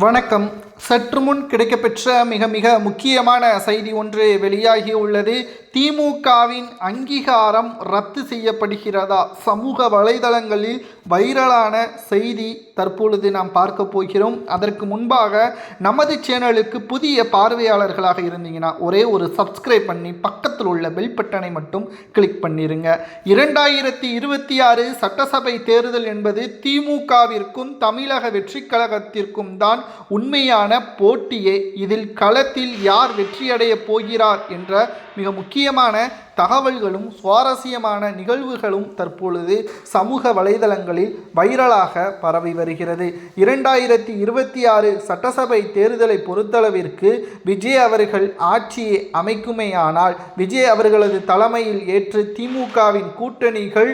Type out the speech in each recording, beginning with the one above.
வணக்கம். சற்று முன் கிடைக்கப்பெற்ற மிக மிக முக்கியமான செய்தி ஒன்று வெளியாகி உள்ளது. திமுகவின் அங்கீகாரம் ரத்து செய்யப்படுகிறதா? சமூக வலைதளங்களில் வைரலான செய்தி தற்பொழுது நாம் பார்க்க போகிறோம். அதற்கு முன்பாக நமது சேனலுக்கு புதிய பார்வையாளர்களாக இருந்தீங்கன்னா ஒரே ஒரு சப்ஸ்கிரைப் பண்ணி பக்கத்தில் உள்ள பெல் பட்டனை மட்டும் கிளிக் பண்ணிருங்க. 2026 சட்டசபை தேர்தல் என்பது திமுகவிற்கும் தமிழக வெற்றி கழகத்திற்கும் தான் உண்மையான போட்டியே. இதில் களத்தில் யார் வெற்றியடைய போகிறார் என்ற மிக முக்கியமான தகவல்களும் சுவாரஸ்யமான நிகழ்வுகளும் தற்பொழுது சமூக வலைதளங்களில் வைரலாக பரவி வருகிறது. 2026 சட்டசபை தேர்தலை பொறுத்தளவிற்கு விஜய் அவர்கள் ஆட்சியை அமைக்குமேயானால், விஜய் அவர்களது தலைமையில் ஏற்று திமுகவின் கூட்டணிகள்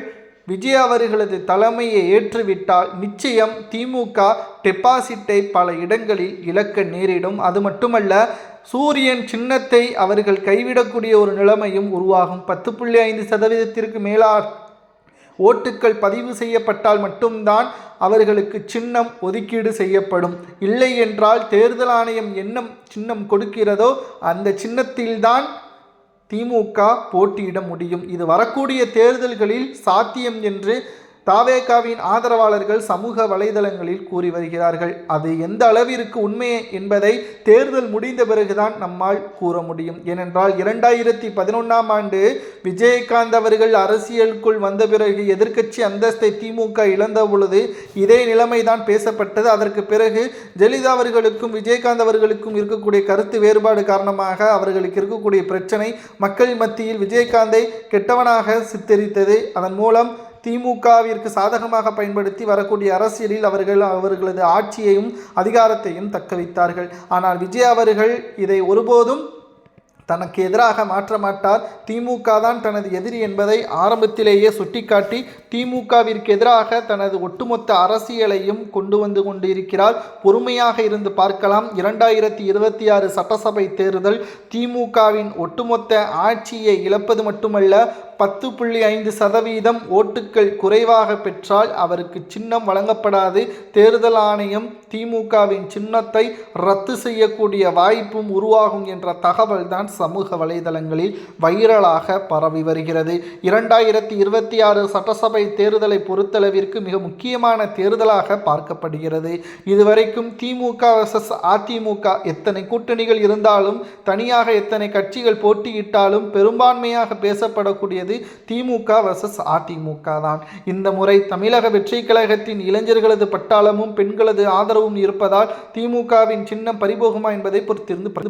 விஜய் அவர்களது தலைமையை ஏற்றுவிட்டால் நிச்சயம் திமுக டெபாசிட்டை பல இடங்களில் இழக்க நேரிடும். அது மட்டுமல்ல, சூரியன் சின்னத்தை அவர்கள் கைவிடக்கூடிய ஒரு நிலைமையும் உருவாகும். 10.5% மேலார் ஓட்டுக்கள் பதிவு செய்யப்பட்டால் மட்டும்தான் அவர்களுக்கு சின்னம் ஒதுக்கீடு செய்யப்படும். இல்லை என்றால் தேர்தல் ஆணையம் என்ன சின்னம் கொடுக்கிறதோ அந்த சின்னத்தில்தான் திமுக போட்டியிட முடியும். இது வரக்கூடிய தேர்தல்களில் சாத்தியம் என்று தாவேகாவின் ஆதரவாளர்கள் சமூக வலைதளங்களில் கூறி வருகிறார்கள். அது எந்த அளவிற்கு உண்மை என்பதை தேர்தல் முடிந்த பிறகுதான் நம்மால் கூற முடியும். ஏனென்றால் 2011ஆம் ஆண்டு விஜயகாந்த் அவர்கள் அரசியலுக்குள் வந்த பிறகு எதிர்க்கட்சி அந்தஸ்தை திமுக இழந்த பொழுது இதே நிலைமைதான் பேசப்பட்டது. அதற்கு பிறகு ஜெயலலிதா அவர்களுக்கும் விஜயகாந்த் அவர்களுக்கும் இருக்கக்கூடிய கருத்து வேறுபாடு காரணமாக அவர்களுக்கு இருக்கக்கூடிய பிரச்சனை மக்கள் மத்தியில் விஜயகாந்தை கெட்டவனாக சித்தரித்தது. அதன் மூலம் திமுகவிற்கு சாதகமாக பயன்படுத்தி வரக்கூடிய அரசியலில் அவர்களது ஆட்சியையும் அதிகாரத்தையும் தக்க வைத்தார்கள். ஆனால் விஜய் அவர்கள் இதை ஒருபோதும் தனக்கு எதிராக மாற்ற மாட்டார். திமுக தான் தனது எதிரி என்பதை ஆரம்பத்திலேயே சுட்டிக்காட்டி திமுகவிற்கு எதிராக தனது ஒட்டுமொத்த அரசியலையும் கொண்டு வந்து கொண்டிருக்கிறார். பொறுமையாக இருந்து பார்க்கலாம். 2026 சட்டசபை தேர்தல் திமுகவின் ஒட்டுமொத்த ஆட்சியை இழப்பது மட்டுமல்ல, 10.5% ஓட்டுக்கள் குறைவாக பெற்றால் அவருக்கு சின்னம் வழங்கப்படாது. தேர்தல் ஆணையம் திமுகவின் சின்னத்தை ரத்து செய்யக்கூடிய வாய்ப்பும் உருவாகும் என்ற தகவல் தான் சமூக வலைதளங்களில் வைரலாக பரவி வருகிறது. 2026 சட்டசபை தேர்தலை பொறுத்தளவிற்கு மிக முக்கியமான தேர்தலாக பார்க்கப்படுகிறது. இதுவரைக்கும் திமுக வர்சஸ் அதிமுக எத்தனை கூட்டணிகள் இருந்தாலும், தனியாக எத்தனை கட்சிகள் போட்டியிட்டாலும் பெரும்பான்மையாக பேசப்படக்கூடியது திமுக வர்சஸ் அதிமுக தான். இந்த முறை தமிழக வெற்றி கழகத்தின் இளைஞர்களது பட்டாளமும் பெண்களது ஆதரவும் இருப்பதால் திமுகவின் சின்னம் பறிபோகுமா என்பதை பொறுத்திருந்து